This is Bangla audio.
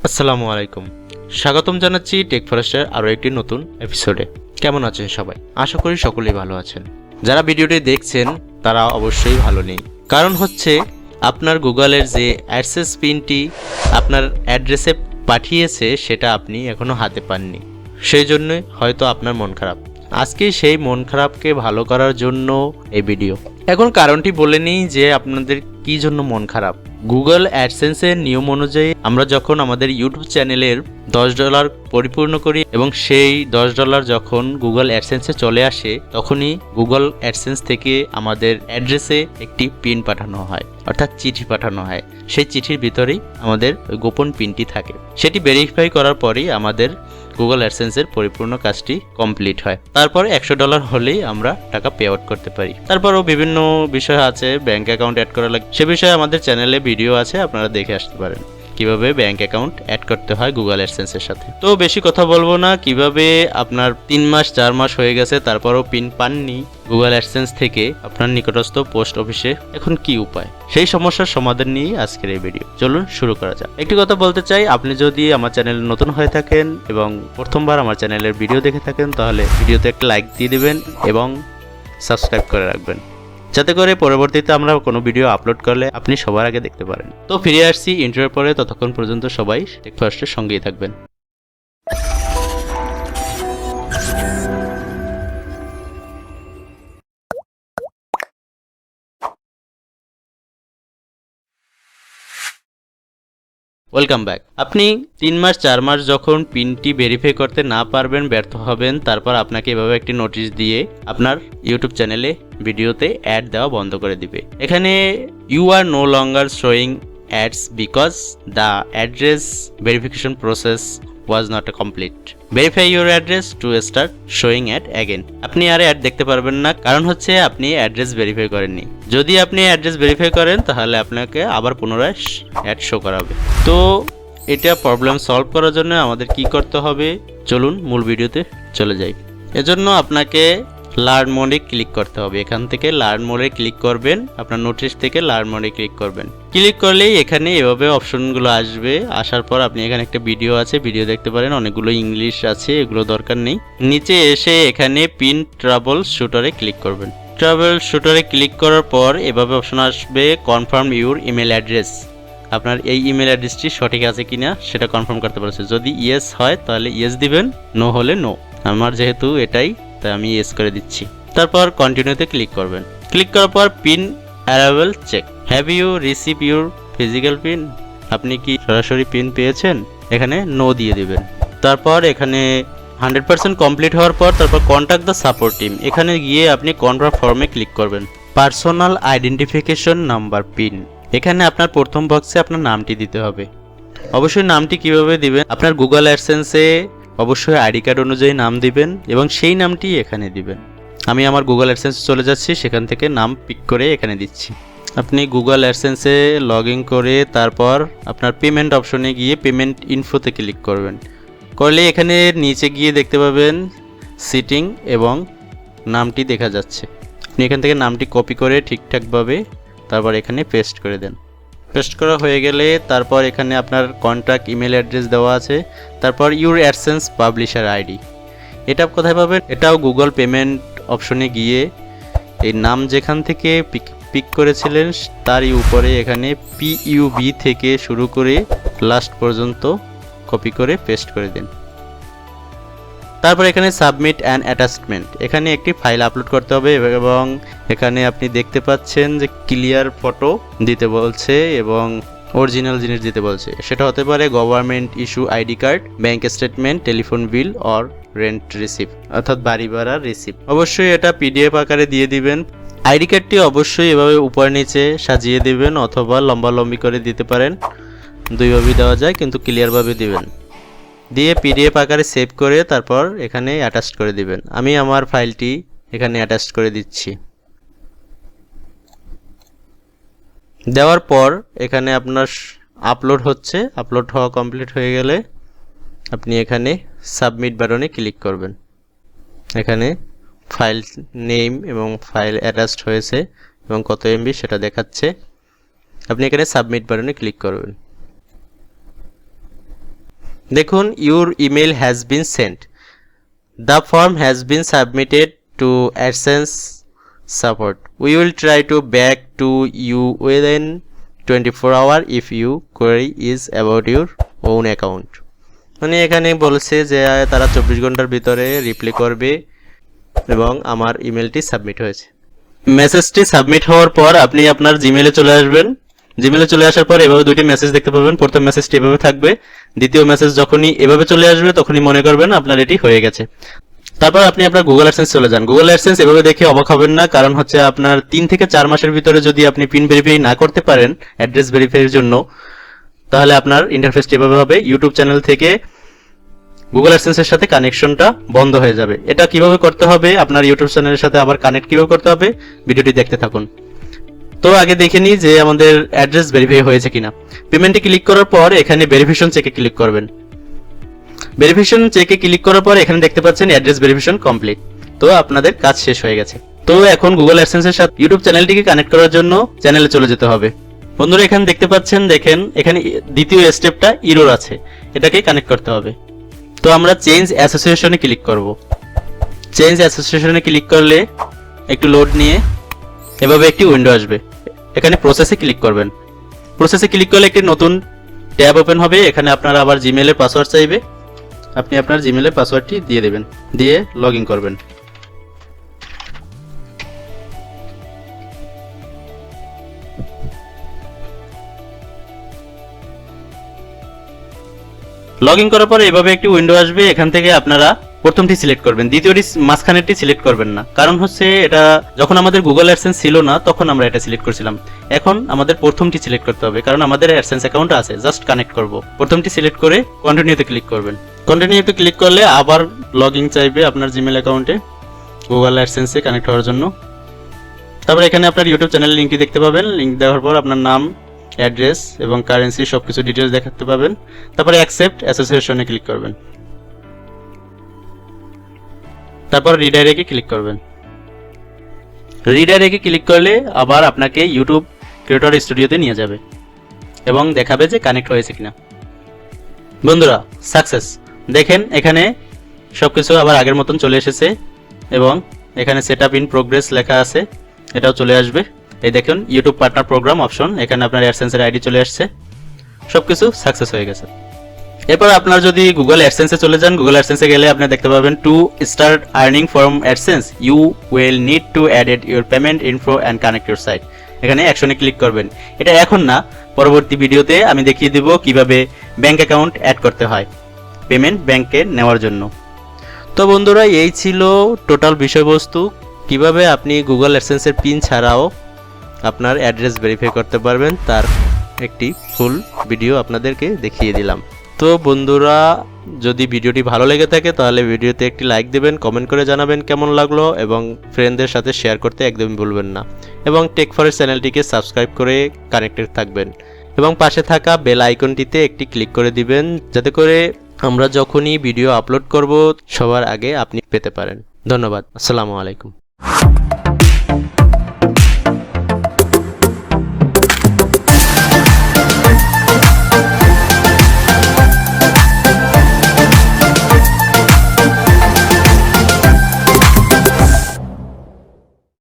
আসসালামু আলাইকুম, স্বাগতম জানাচ্ছি টেক ফরেস্টের আরও একটি নতুন এপিসোডে। কেমন আছেন সবাই? আশা করি সকলেই ভালো আছেন। যারা ভিডিওটি দেখছেন তারা অবশ্যই ভালো নেই, কারণ হচ্ছে আপনার গুগলের যে অ্যাডসেন্স পিনটি আপনার অ্যাড্রেসে পাঠিয়েছে সেটা আপনি এখনও হাতে পাননি, সেই জন্যই হয়তো আপনার মন খারাপ। আজকে সেই মন খারাপকে ভালো করার জন্য এই ভিডিও। এখন কারণটি বলে নিই যে আপনাদের কি জন্য মন খারাপ। গুগল অ্যাডসেন্সের নিয়ম অনুযায়ী আমরা যখন আমাদের ইউটিউব চ্যানেলের $10 পরিপূর্ণ করি এবং সেই $10 যখন গুগল অ্যাডসেন্সে চলে আসে, তখনই গুগল অ্যাডসেন্স থেকে আমাদের অ্যাড্রেসে একটি পিন পাঠানো হয়, অর্থাৎ চিঠি পাঠানো হয়। সেই চিঠির ভিতরেই আমাদের গোপন পিনটি থাকে। সেটি ভেরিফাই করার পরেই আমাদের গুগল অ্যাডসেন্সের পরিপূর্ণ কাজটি কমপ্লিট হয়। তারপর $100 হলেই আমরা টাকা পে আউট করতে পারি। তারপরও বিভিন্ন বিষয় আছে, ব্যাংক অ্যাকাউন্ট অ্যাড করা লাগে, সে বিষয়ে আমাদের চ্যানেলে ভিডিও আছে, আপনারা দেখে আসতে পারেন কিভাবে ব্যাংক অ্যাকাউন্ট অ্যাড করতে হয় গুগল অ্যাডসেন্সের সাথে। তো বেশি কথা বলবো না, কিভাবে আপনার 3 মাস 4 মাস হয়ে গেছে তারপরও পিন পাননি গুগল অ্যাডসেন্স থেকে আপনার নিকটস্থ পোস্ট অফিসে, এখন কি উপায়, সেই সমস্যার সমাধান নিয়ে আজকের এই ভিডিও। চলুন শুরু করা যাক। একটি কথা বলতে চাই, আপনি যদি আমার চ্যানেলে নতুন হয়ে থাকেন এবং প্রথমবার আমার চ্যানেলের ভিডিও দেখে থাকেন, তাহলে ভিডিওতে একটা লাইক দিয়ে দিবেন এবং সাবস্ক্রাইব করে রাখবেন, যাতে করে পরবর্তীতে আমরা কোনো ভিডিও আপলোড করলে আপনি সবার আগে দেখতে পারেন। তো ফিরে আসছি ইন্ট্রোর পরে, ততক্ষণ পর্যন্ত সবাই টেক ফার্স্টের সঙ্গেই থাকবেন। Welcome back. আপনি 3 মাস 4 মাস যখন পিনটি ভেরিফাই করতে না পারবেন, ব্যর্থ হবেন, তারপর আপনাকে এভাবে একটি নোটিশ দিয়ে আপনার ইউটিউব চ্যানেলে ভিডিওতে অ্যাড দেওয়া বন্ধ করে দিবে। এখানে you are no longer showing ads because the address verification process was not complete. Verify your address to start showing ad again. আপনি আর অ্যাড দেখতে পারবেন না, কারণ হচ্ছে আপনি অ্যাড্রেস ভেরিফাই করেননি। যদি আপনি অ্যাড্রেস ভেরিফাই করেন তাহলে আপনাকে আবার পুনরায় অ্যাড শো করাবে। তো এটা প্রবলেম সলভ করার জন্য আমাদের কি করতে হবে, চলুন মূল ভিডিওতে চলে যাই। এজন্য আপনাকে লার্ন মোডে ক্লিক করতে হবে। এখান থেকে লার্ন মোডে ক্লিক করবেন, আপনার নোটিশ থেকে লার্ন মোডে ক্লিক করবেন। ক্লিক করলেই এখানে এভাবে অপশনগুলো আসবে। আসার পর আপনি এখানে একটা ভিডিও আছে, ভিডিও দেখতে পারেন, অনেকগুলো ইংলিশ আছে, এগুলো দরকার নেই। নিচে এসে এখানে পিন ট্রাবল শুটারে ক্লিক করবেন। ট্রাবল শুটারে ক্লিক করার পর এভাবে অপশন আসবে কনফার্ম ইউর ইমেল অ্যাড্রেস। আপনার এই ইমেল অ্যাড্রেসটি সঠিক আছে কিনা সেটা কনফার্ম করতে পারছে। যদি ইয়েস হয় তাহলে ইয়েস দিবেন, নো হলে নো। আমার যেহেতু এটাই, তাই আমি ইয়েস করে দিচ্ছি। তারপর কন্টিনিউতে ক্লিক করবেন। ক্লিক করার পর PIN arrival check. Have you receive your physical PIN? আপনি কি সরাসরি পিন পেয়েছেন? এখানে নো দিয়ে দিবেন। তারপর এখানে 100% কমপ্লিট হওয়ার পর তারপর কন্ট্যাক্ট দ্য সাপোর্ট টিম, এখানে গিয়ে আপনি কনফার্ম ফর্মে ক্লিক করবেন। পার্সোনাল আইডেন্টিফিকেশন নাম্বার পিন, এখানে আপনার প্রথম বক্সে আপনার নামটি দিতে হবে। অবশ্যই নামটি কিভাবে দিবেন, আপনার গুগল অ্যাডসেন্সে অবশ্যই আইডি কার্ড অনুযায়ী নাম দিবেন এবং সেই নামটি এখানে দিবেন। আমি আমার গুগল অ্যাডসেন্সে চলে যাচ্ছি, সেখান থেকে নাম পিক করে এখানে দিচ্ছি। আপনি গুগল অ্যাডসেন্সে লগ ইন করে তারপর আপনার পেমেন্ট অপশনে গিয়ে পেমেন্ট ইনফোতে ক্লিক করবেন। করলে এখানে নিচে গিয়ে দেখতে পাবেন সিটিং এবং নামটি দেখা যাচ্ছে। আপনি এখান থেকে নামটি কপি করে ঠিকঠাকভাবে তারপর এখানে পেস্ট করে দেন। পেস্ট করা হয়ে গেলে তারপর এখানে আপনার কন্ট্যাক্ট ইমেল অ্যাড্রেস দেওয়া আছে। তারপর ইউর অ্যাডসেন্স পাবলিশার আইডি, এটা কোথায় পাবেন? এটাও গুগল পেমেন্ট অপশনে গিয়ে এই নাম যেখান থেকে পিক করেছিলেন তারই উপরে এখানে PUB থেকে শুরু করে লাস্ট পর্যন্ত কপি করে পেস্ট করে দিন। তারপর এখানে সাবমিট অ্যান্ড অ্যাটাচমেন্ট, এখানে একটি ফাইল আপলোড করতে হবে এবং এখানে আপনি দেখতে পাচ্ছেন যে ক্লিয়ার ফটো দিতে বলছে এবং অরিজিনাল জিনিস দিতে বলছে। সেটা হতে পারে government issue ID card, bank statement, telephone bill or rent receipt, অর্থাৎ বাড়ি ভাড়ার রিসিপ্ট। অবশ্যই এটা PDF আকারে দিয়ে দিবেন। আইডি কার্ডটি অবশ্যই এভাবে উপর নিচে সাজিয়ে দিবেন অথবা লম্বালম্বি করে দিতে পারেন, দুইভাবেই দেওয়া যায়, কিন্তু ক্লিয়ারভাবে দিবেন। দিয়ে PDF আকারে সেভ করে তারপর এখানে অ্যাটাচ করে দিবেন। আমি আমার ফাইলটি এখানে অ্যাটাচ করে দিচ্ছি। দেওয়ার পর এখানে আপনার আপলোড হচ্ছে, আপলোড হওয়া কমপ্লিট হয়ে গেলে আপনি এখানে সাবমিট বাটনে ক্লিক করবেন। এখানে ফাইল নেম এবং ফাইল অ্যাটাচড হয়েছে এবং কত MB সেটা দেখাচ্ছে। আপনি এখানে সাবমিট বাটনে ক্লিক করবেন। দেখুন your email has been sent, the form has been submitted to AdSense support, we will try to back to you within 24 hour if you query is about your own account. মানে এখানে বলছে যে তারা 24 ঘন্টার ভিতরে রিপ্লাই করবে এবং আমার ইমেলটি সাবমিট হয়েছে। মেসেজটি সাবমিট হওয়ার পর আপনি আপনার জিমেলে চলে আসবেন। জিমেলে চলে আসার পর এভাবে দুটি মেসেজ দেখতে পাবেন। প্রথম মেসেজটি এভাবে থাকবে, দ্বিতীয় মেসেজ যখনই এভাবে চলে আসবে তখনই মনে করবেন আপনার এটি হয়ে গেছে। তারপর আপনি আপনার গুগল অ্যাডসেন্স চলে যান। গুগল অ্যাডসেন্স এভাবে দেখে অবাক হবেন না, কারণ হচ্ছে আপনার 3 থেকে 4 মাসের ভিতরে যদি আপনি পিন ভেরিফাই না করতে পারেন অ্যাড্রেস ভেরিফাইয়ের জন্য, তাহলে আপনার ইন্টারফেসটি এভাবে হবে। ইউটিউব চ্যানেল থেকে গুগল অ্যাডসেন্সের সাথে কানেকশনটা বন্ধ হয়ে যাবে। এটা কিভাবে করতে হবে, আপনার ইউটিউব চ্যানেলের সাথে আবার কানেক্ট কিভাবে করতে হবে, ভিডিওটি দেখতে থাকুন। তো আগে দেখে নিই যে আমাদের অ্যাড্রেস ভেরিফাই হয়েছে কিনা। পেমেন্টে ক্লিক করার পর এখানে ভেরিফিকেশন চেকে ক্লিক করবেন। ভেরিফিকেশন চেকে ক্লিক করার পর এখানে দেখতে পাচ্ছেন অ্যাড্রেস ভেরিফিকেশন কমপ্লিট। তো আপনাদের কাজ শেষ হয়ে গেছে। তো এখন গুগল অ্যাডসেন্সের সাথে ইউটিউব চ্যানেলটিকে কানেক্ট করার জন্য চ্যানেলে চলে যেতে হবে। বন্ধুরা এখানে দেখতে পাচ্ছেন, দেখেন এখানে দ্বিতীয় স্টেপটা ইরর আছে, এটাকে কানেক্ট করতে হবে। তো আমরা চেঞ্জ অ্যাসোসিয়েশনে ক্লিক করব। চেঞ্জ অ্যাসোসিয়েশনে ক্লিক করলে একটু লোড নিয়ে এভাবে একটি উইন্ডো আসবে। এখানে প্রসেসে ক্লিক করবেন। প্রসেসে ক্লিক করলে একটি নতুন ট্যাব ওপেন হবে। এখানে আপনার আবার জিমেলের পাসওয়ার্ড চাইবে, আপনি আপনার জিমেলের পাসওয়ার্ডটি দিয়ে দেবেন, দিয়ে লগ ইন করবেন। লগ ইন করার পরে এভাবে একটি উইন্ডো আসবে। এখান থেকে আপনারা প্রথমটি সিলেক্ট করবেন, দ্বিতীয়টি মাঝখানেরটি সিলেক্ট করবেন না, কারণ হচ্ছে এটা যখন আমাদের গুগল অ্যাডসেন্স ছিল না তখন আমরা এটা সিলেক্ট করছিলাম। এখন আমাদের প্রথমটি সিলেক্ট করতে হবে, কারণ আমাদের অ্যাডসেন্স অ্যাকাউন্ট আছে, জাস্ট কানেক্ট করব। প্রথমটি সিলেক্ট করে কন্টিনিউতে ক্লিক করবেন। কন্টিনিউতে ক্লিক করলে আবার লগ ইন চাইবে আপনার জিমেল অ্যাকাউন্টে গুগল অ্যাডসেন্সে কানেক্ট হওয়ার জন্য। তারপর এখানে আপনার ইউটিউব চ্যানেলের লিঙ্কটি দেখতে পাবেন। লিঙ্ক দেওয়ার পর আপনার নাম, অ্যাড্রেস এবং কারেন্সি সবকিছু ডিটেলস দেখাতে পাবেন। তারপরে অ্যাকসেপ্ট অ্যাসোসিয়েশনে ক্লিক করবেন। তারপর রিডাইরেক্টে ক্লিক করবেন। রিডাইরেক্টে ক্লিক করলে আবার আপনাকে ইউটিউব ক্রিয়েটর স্টুডিওতে নিয়ে যাবে এবং দেখাবে যে কানেক্ট হয়েছে কিনা। বন্ধুরা সাকসেস, দেখেন এখানে সবকিছু আবার আগের মতন চলে এসেছে এবং এখানে সেটআপ ইন প্রোগ্রেস লেখা আছে, এটাও চলে আসবে। এই দেখুন ইউটিউব পার্টনার প্রোগ্রাম অপশন, এখানে আপনার অ্যাডসেন্সের আইডি চলে আসছে, সবকিছু সাকসেস হয়ে গেছে। এরপর আপনার যদি গুগল অ্যাডসেন্সে চলে যান, গুগল অ্যাডসেন্সে গেলে আপনি দেখতে পাবেন to start earning from AdSense you will need to add your payment info and connect your site. এখানে অ্যাকশনে ক্লিক করবেন। এটা এখন না, পরবর্তী ভিডিওতে আমি দেখিয়ে দেব কিভাবে ব্যাংক অ্যাকাউন্ট অ্যাড করতে হয় পেমেন্ট ব্যাংকে নেওয়ার জন্য। তো বন্ধুরা এই ছিল টোটাল বিষয়বস্তু, কিভাবে আপনি গুগল অ্যাডসেন্সের পিন ছাড়াও আপনার অ্যাড্রেস ভেরিফাই করতে পারবেন, তার একটি ফুল ভিডিও আপনাদেরকে দেখিয়ে দিলাম। তো বন্ধুরা যদি ভিডিওটি ভালো লেগে থাকে তাহলে ভিডিওতে একটি লাইক দেবেন, কমেন্ট করে জানাবেন কেমন লাগলো এবং ফ্রেন্ডদের সাথে শেয়ার করতে একদমই ভুলবেন না। এবং টেক ফরেস্ট চ্যানেলটিকে সাবস্ক্রাইব করে কানেক্টেড থাকবেন এবং পাশে থাকা বেল আইকনটিতে একটি ক্লিক করে দিবেন, যাতে করে আমরা যখনই ভিডিও আপলোড করব সবার আগে আপনি পেতে পারেন। ধন্যবাদ, আসসালামু আলাইকুম।